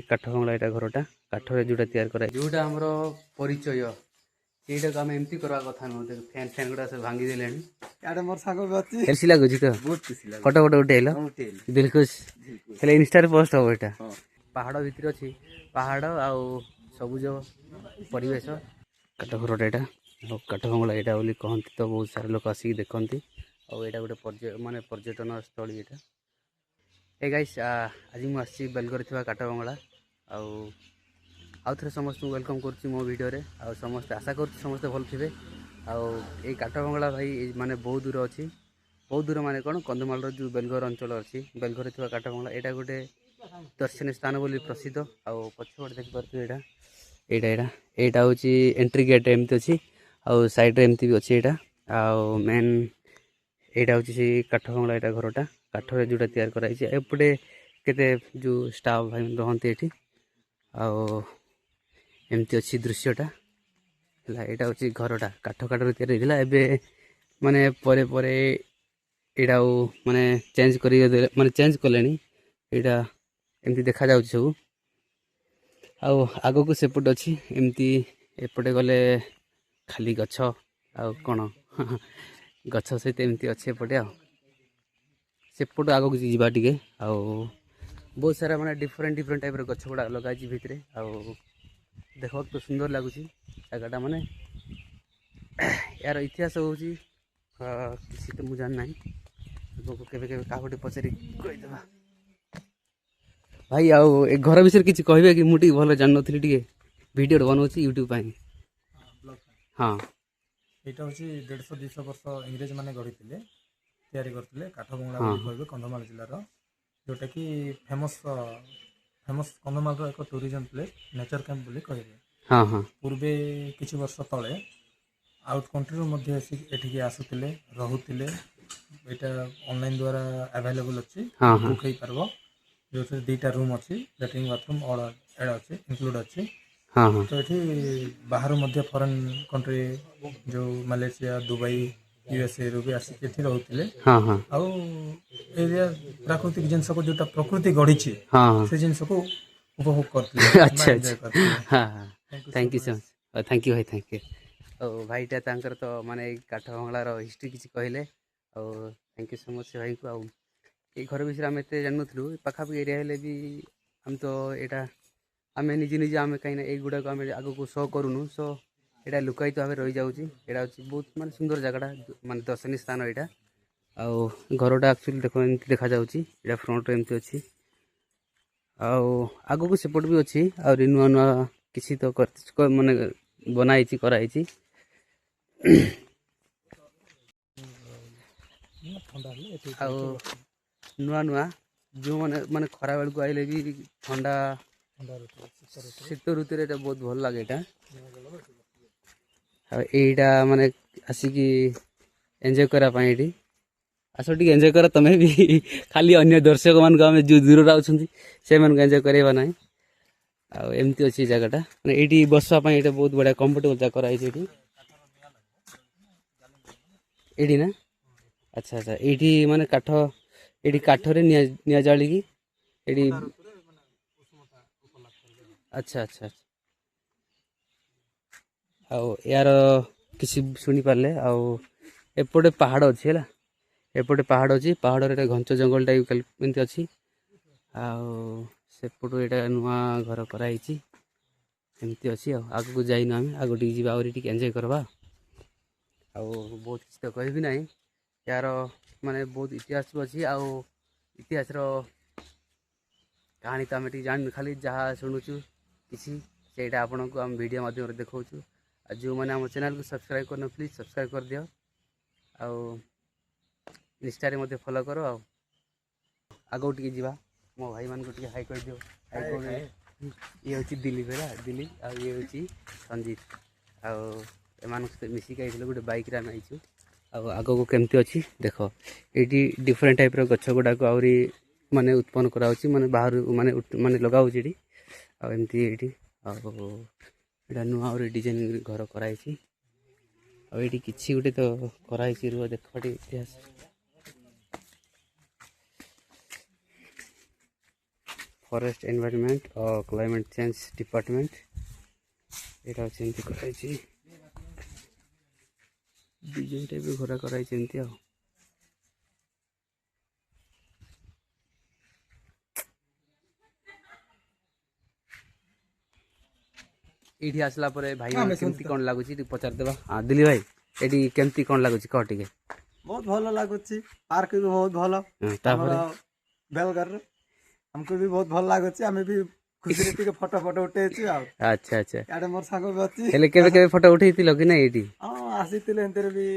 काठ बंगला यहाँ घरटा काठर जोटा तैयार कर जोटा आमर परिचय यहीटा को आम एमती करवा कथा नुह फैन फैन गुड़ा सब भांगी देले मोर सांग खुशी लगुच तो फटो फटो उठेल दिलखुश हेल्ले इनस्टा पोस्ट हम यहाँ पहाड़ भितर अच्छी पहाड़ आउ सबुज परिवेश काठ घरटा यहाँ काठ बंगला यहाँ बोली कहती तो बहुत सारा लोक आसिक देखती आईटा गोटे माने पर्यटन स्थल यहाँ ए गाइस आज मुझे बेलगर थी काठ बंगला आउ थे समस्त वेलकम कर मो वीडियो रे आ समस्त आशा कर समस्ते भल थे आई काठ बंगला भाई माने बहुत दूर अच्छी बहुत दूर माने कौन कंधमाल जो बेलघर अंचल अच्छी बेलघर थी काठ बंगला यहाँ गोटे दर्शनीय स्थान बोली प्रसिद्ध आउ पछपटे देखिपे यहाँ यहाँ यहाँ हूँ एंट्री गेट एमती अच्छी आउ साइड एमती भी अच्छी यहाँ आउ मेन यहाँ हूँ काठ बंगला यहाँ घरटा काठर जोटा तैयार कराई एपटे केते जो स्टाफ भाई रहते ये आमती अच्छी दृश्यटा यहाँ हूँ घरटा काठ काठर तैयार होता है माने परे परे यहाँ माने चेंज कर माने चेंज कले यहाँ एमती देखा जाउछ सब आग को सेपट अच्छी एमती एपटे गले खाली गछ आ कौन गछ सहित एमती अच्छे एपटे सेपट आग को जीवा टे बहुत सारा माने डिफरेंट डिफरेंट टाइप गछ गुड़ा लगाई भितर देख तो सुंदर लगुच जगटा माने यार इतिहास हूँ किसी तो मुझे जान ना क्या पचारि कहीदेवा भाई आउ ए घर विषय किसी कहे कि मुझे भल जान नी टे भिडियो बनाऊँ यूट्यूब हाँ यहाँ हूँ 150-200 वर्ष इंग्रेज मैंने गढ़ी तैयारी करते काठ बंगला कहे कंधमाल जिलार जोटा कि फेमस फेमस कंधमाल एक टूरिज्म प्लेस नेचर कैंप बोली कहे हाँ हाँ पूर्वे किछि वर्ष तले आउट कंट्री मध्य एठिके आसुतिले रहुतिले एटा ऑनलाइन द्वारा अवेलेबल अच्छी हाँ बुक हो पारबो जो 2टा रूम अच्छी लैट्रिन बाथरूम ऑल एड अच्छी इंक्लूड अच्छी हाँ हाँ तो ये बाहर मध्य फॉरेन कंट्री जो मलेशिया दुबई यूएसए रू भी आसिक रोते हाँ हाँ आउ एरिया प्राकृतिक जिनस को जोटा प्रकृति गढ़ी हाँ से जिनस को उपभोग करते अच्छा अच्छा हाँ हाँ thank you so much thank you भाई थैंक यू और भाईटा तांकर तो माने काठ बंगलार हिस्ट्री किसी कहले और थैंक यू सो मच भाई को आउ ये घर विषय आम एत जान नु पाखापाखि एरिया हेल्ले भी आम तो यहाँ आम निजे निजे आम कहीं युवा को आम आग को शो करूनु सो यहाँ लुकायित भाव रही जाऊँगी यहाँ हूँ बहुत माने सुंदर जगटा माने दर्शनीय स्थान यहाँ आउ घरटा एक्चुअली देख एमती देखा जाऊँगी फ्रंट एमती अच्छी आग को सेपट भी अच्छी आ नुआ नुआ किसी तो माने बनाई कराई नुआ नुआ जो मैंने माने खरा बेल को आइले भी ठंडा शीत ऋतु बहुत भल लगे यहाँ माने आसिक एंजॉय कराई आस टे एंजॉय कर तुम्हें भी खाली अन्य दर्शक मान आम जो दूर से एंजॉय करवा ना आमती अच्छी जगटा मैंने ये बसवाई ये बहुत बढ़िया कंफर्टेबल जगह कराई ये ना अच्छा अच्छा ये माने काठ ये काठरे निया जाली की ये अच्छा अच्छा आउ यार किसी शुणी पारे आउटे पहाड़ अच्छी है एपटे पहाड़ अच्छी पहाड़ घंच जंगल टाइप एमती अच्छी आउट यहाँ नुआ घर कराई एमती अच्छी आग को जाइन आम आग टी जा एंजॉय करवा बहुत किसी तो कह ना यार माने बहुत इतिहास भी अच्छी आउ इतिहास कहानी तो आम जान खाली जहाँ शुणुचु किसी से आपन को आम वीडियो माध्यम देखा जो मैंने आम चैनल को सब्सक्राइब करना प्लीज सब्सक्राइब कर दियो आउ इंस्टा रे फॉलो करो आगो टे जा मो भाई मान को हाई कर दियो हाई कर ये हूँ दिलीप है दिलीप आ ये हूँ संजीत आम मिसिक आई गोटे बैक आम आईचु आग को केमती अच्छी देख ये डिफरेंट टाइप गछ गुड़ाक आहरी माने उत्पन्न कराऊँ माने बाहर माने माने लगाऊँ ये आमती ये नुआ और डिजाइन घर कराई आईटी किसी गोटे तो कराई रुह देख इतिहास फॉरेस्ट एनवायरनमेंट और क्लाइमेट चेंज डिपार्टमेंट एटा अछि एमती कराइछि डिजाइन टाइप घोरा कराइछि एमती आ एठी आसला परे भाई माने केमती कोन लागुछि तू पचार देबा हां दिली भाई एठी केमती कोन लागुछि कह टिके बहुत भलो लागुछि पार्क भी बहुत भलो तापर बेलगर हमको भी बहुत भलो लागुछि हमें भी खुशी रे टिके फोटो उठेछि आ अच्छा अच्छा याडे मोर सांग भी अछि हेले केबे फोटो उठेइतिलो कि नै एठी हां आसीतिले एंतरे भी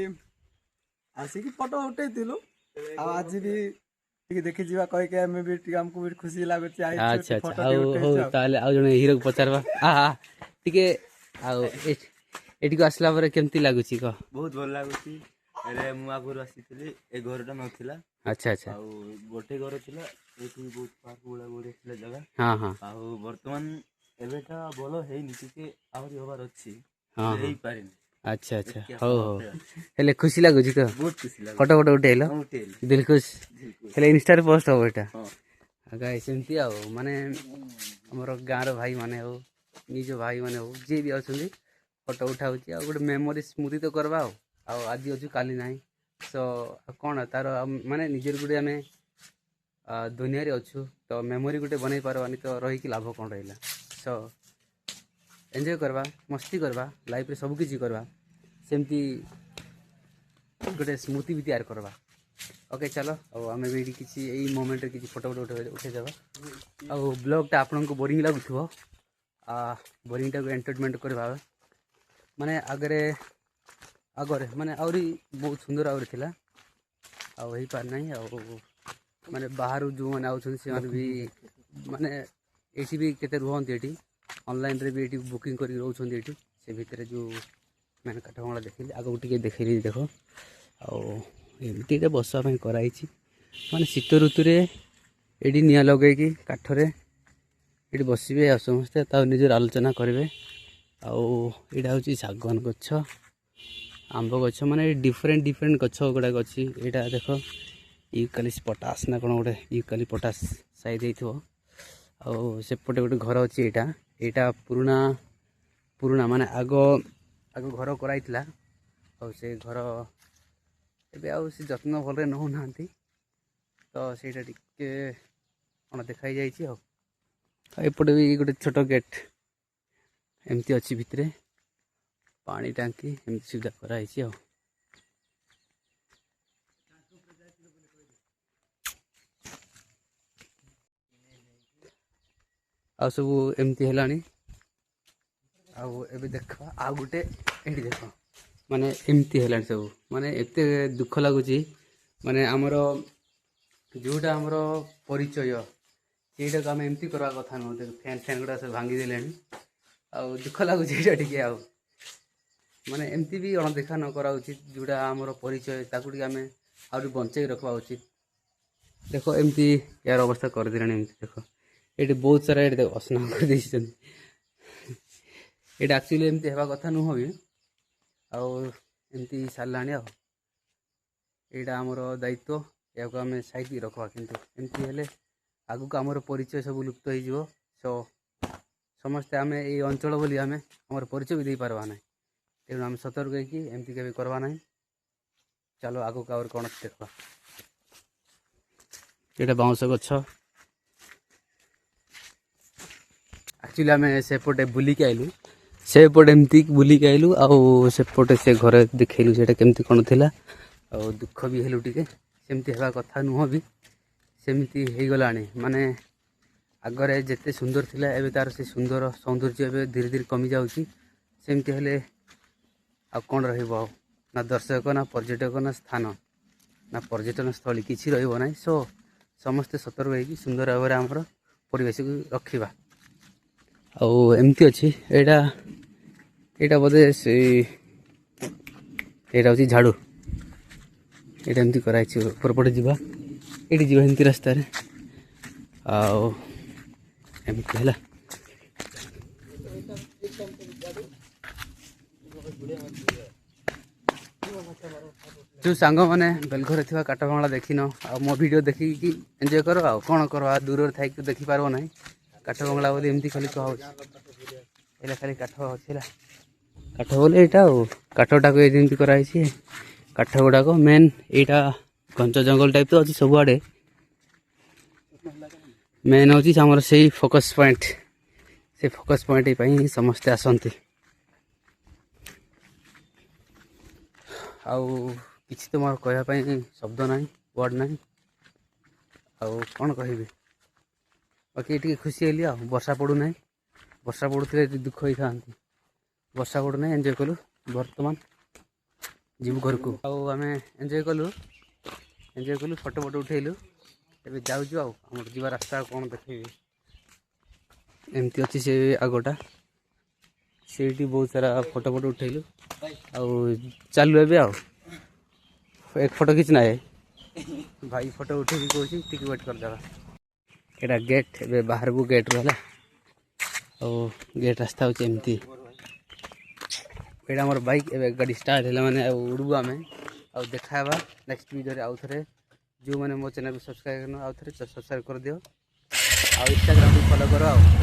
आसी की फोटो उठेइतिलो आ आज भी टिके देखि जीवा कहि के हमें भी टिके हमको भी खुशी लागुछि आइ अच्छा अच्छा फोटो हो ताले आ जने हीरो को पचारबा आ टिके आ एठी को आसला परे केमती लागुछि क बहुत भल लागुछि अरे मु आगुर आसीतिली ए घरटा नथिला अच्छा अच्छा आ गोटे घर थिला एठी बहुत पार्क गुला गुडे थिला जगह हां हां आ वर्तमान एबेटा बोलो हेइ निति आहुरी होबार अछि हां हेइ पारिन अच्छा अच्छा हो हो हेले खुशी लागुछि तो बहुत खुशी लागु फोटो उठेइलो उठेल दिल खुश हेले इंस्टा रे पोस्ट हो एटा हां गाइस एमती आ माने हमर गाँर भाई माने हो निज भाई माने हो जे भी अछंदी फोटो उठाउछि आ गोटे मेमोरी स्मृति तो करबा आ आज अछि काली नाही सो कोन तार माने निजर गुडे आमे दुनिया रे अछु तो मेमोरी गुटे बनै पारबानी तो रही कि लाभ कोन रहिला सो एन्जॉय करबा मस्ती करबा लाइफ रे सब किछि करबा सेमती गोटे स्मृति भी तैयार करबा ओके चलो और आम भी किसी यही मोमेंट किसी फोटो उठे देवा और ब्लॉगटा आपन को बोरिंग लगुथो बोरिंग टाक एंटरटेनमेंट करबा माने आगरे माने आउरी बहुत सुंदर आउरी थिला आ वही पार नहीं आ माने बाहर जो माने आउछन से माने भी माने एठी भी केते रहंती एठी ऑनलाइन रे भी एठी बुकिंग करी रहउछन एठी से भीतर जो मैंने काठगोला देखिली आगो टिके देखिली देखो आ एमती बसवाई कराई माने शीत ऋतु ये निआ लगे कि काठरे ये बसबे आ समस्ते निजर आलोचना करेंगे आईटा हूँ शागवान गछ आंब गछ माने डिफरेंट डिफरेंट गछ गुड़ाक अच्छी यहाँ देख यूकालिप्टस पोटास ना कौन गोटे यूकालिप्टस साइज सेपटे गोटे घर अच्छी यहाँ पुराना पुराना माने आग आग घर कराई से घर एबे आउ से जत्न भल नौ ना तो ସେଇଟା ଟିକେ कौन देखाई जाइए आउपटे भी गोटे छोट गेट एमती अच्छी भितर पानी टांकी एमती सुविधा कराई आ सब एमती है आबे देख आ गोटे ये देख माने एमती है सब माने एते दुख लगुच माने आमर जोटा आमर परिचय ସେଇଟାକୁ ଆମେ ଏମିତି କରିବା କଥା ନୁହଁ ଫ୍ୟାନ୍ ଫ୍ୟାନ୍ ଗୁଡ଼ା ସବୁ ଭାଙ୍ଗି ଦେଲେଣି ଆଉ ଦୁଃଖ ଲାଗୁଛି ଏଇଟା ଟିକେ ଆଉ ମାନେ ଏମିତି ବି ଅଣଦେଖା ନ କରା ଉଚିତ ଯେଉଁଟା ଆମର ପରିଚୟ ତାକୁ ଟିକେ ଆମେ ଆହୁରି ବଞ୍ଚେଇ ରଖିବା ଉଚିତ ଦେଖ ଏମିତି ୟାର ଅବସ୍ଥା କରିଦେଲେଣି ଏମିତି ଦେଖ ଏଇଠି ବହୁତ ସାରା ଏଇଠି ଅସନା କରିଦେଇଛନ୍ତି ଏଇଟା ଆକ୍ଚୁଆଲି ଏମିତି ହେବା କଥା ନୁହଁ ବି ଆଉ ଏମିତି ସାରିଲାଣି ଆଉ ଏଇଟା ଆମର ଦାୟିତ୍ୱ याको आम साइड रखा किंतु एमती हेले आगक आमर परिचय सब लुप्त हो समस्ते आम ये अंचल बोली आम आमर परिचय भी दे पार्बा ना तेणु आम सतर्क होमती के करवा ना चलो आगक आवर कौन देखा ये बाउंस गछ एक्चुअली आम सेपटे बुलिक आइलु सेपटे एमती बुलिक आइलु आउपटे से घर देखलु से केमती कौन थी दुख भी हेलु टिके सेमती हेबा कथा नुह भी सेमती हो गला माने आगरे जिते सुंदर थिला एबे तार से सुंदर सौंदर्य एबे धीरे धीरे कमी जाउची सेमती हेले आ कोन रहइबो ना दर्शक ना पर्यटक ना स्थान ना पर्यटन स्थली किछि रहइबो नै सो समस्त सतर्क होई सुंदर भाव आमर परिवेश को रखिबा आ एमती अछि एटा एटा बोधे से एटा होची झाड़ू ये एमती कराई उपरपटे जावा ये जीवा एमती रास्तार आमती है जो सांग मैंने बेलघर थी काठ बंगला देखिन आ मो वीडियो देखिकी एंजॉय कर आ कौन कर दूर थी तो देखी पार ना काठ बंगला बोली एमती खाली कह खाली काठ अच्छे काठ बोले यहाँ काठटा को एमती कराई काठ गुड़ाक मेन यहाँ घंच जंगल टाइप तो अच्छी सबुआड़े मेन हूँ आमर से फोकस पॉइंट से फोकस पॉइंट ही समस्ते आसती आउ किसी तो मोर कहवाई शब्द ना वर्ड ना आउ कौन कह बाकी ये खुशी हेली आ वर्षा पड़ूना वर्षा पड़ुले दुख ही था वर्षा पड़ूना एंजॉय कलु बर्तमान जीव घर को आम एंजॉय कलु फोटो फोटो उठेलु ए जाऊँ आम जीवा रास्ता कौन देखे एमती अच्छी से आगटा से बहुत सारा फोटो फोटो उठेलु चलु ए एक फोटो खींचना है भाई फोटो उठे कह वेट करदे यहाँ गेट ए बाहर को गेट रहा गेट रास्ता हूँ एमती यहाँ मोर बाइक ए गाड़ी स्टार्ट है मैंने उड़ू आम आ देखा नेक्स्ट वीडियो आउ थे जो मैंने मो चैनल को सब्सक्राइब करना आउ थे सब्सक्राइब कर दियो आ इंस्टाग्राम भी फॉलो करो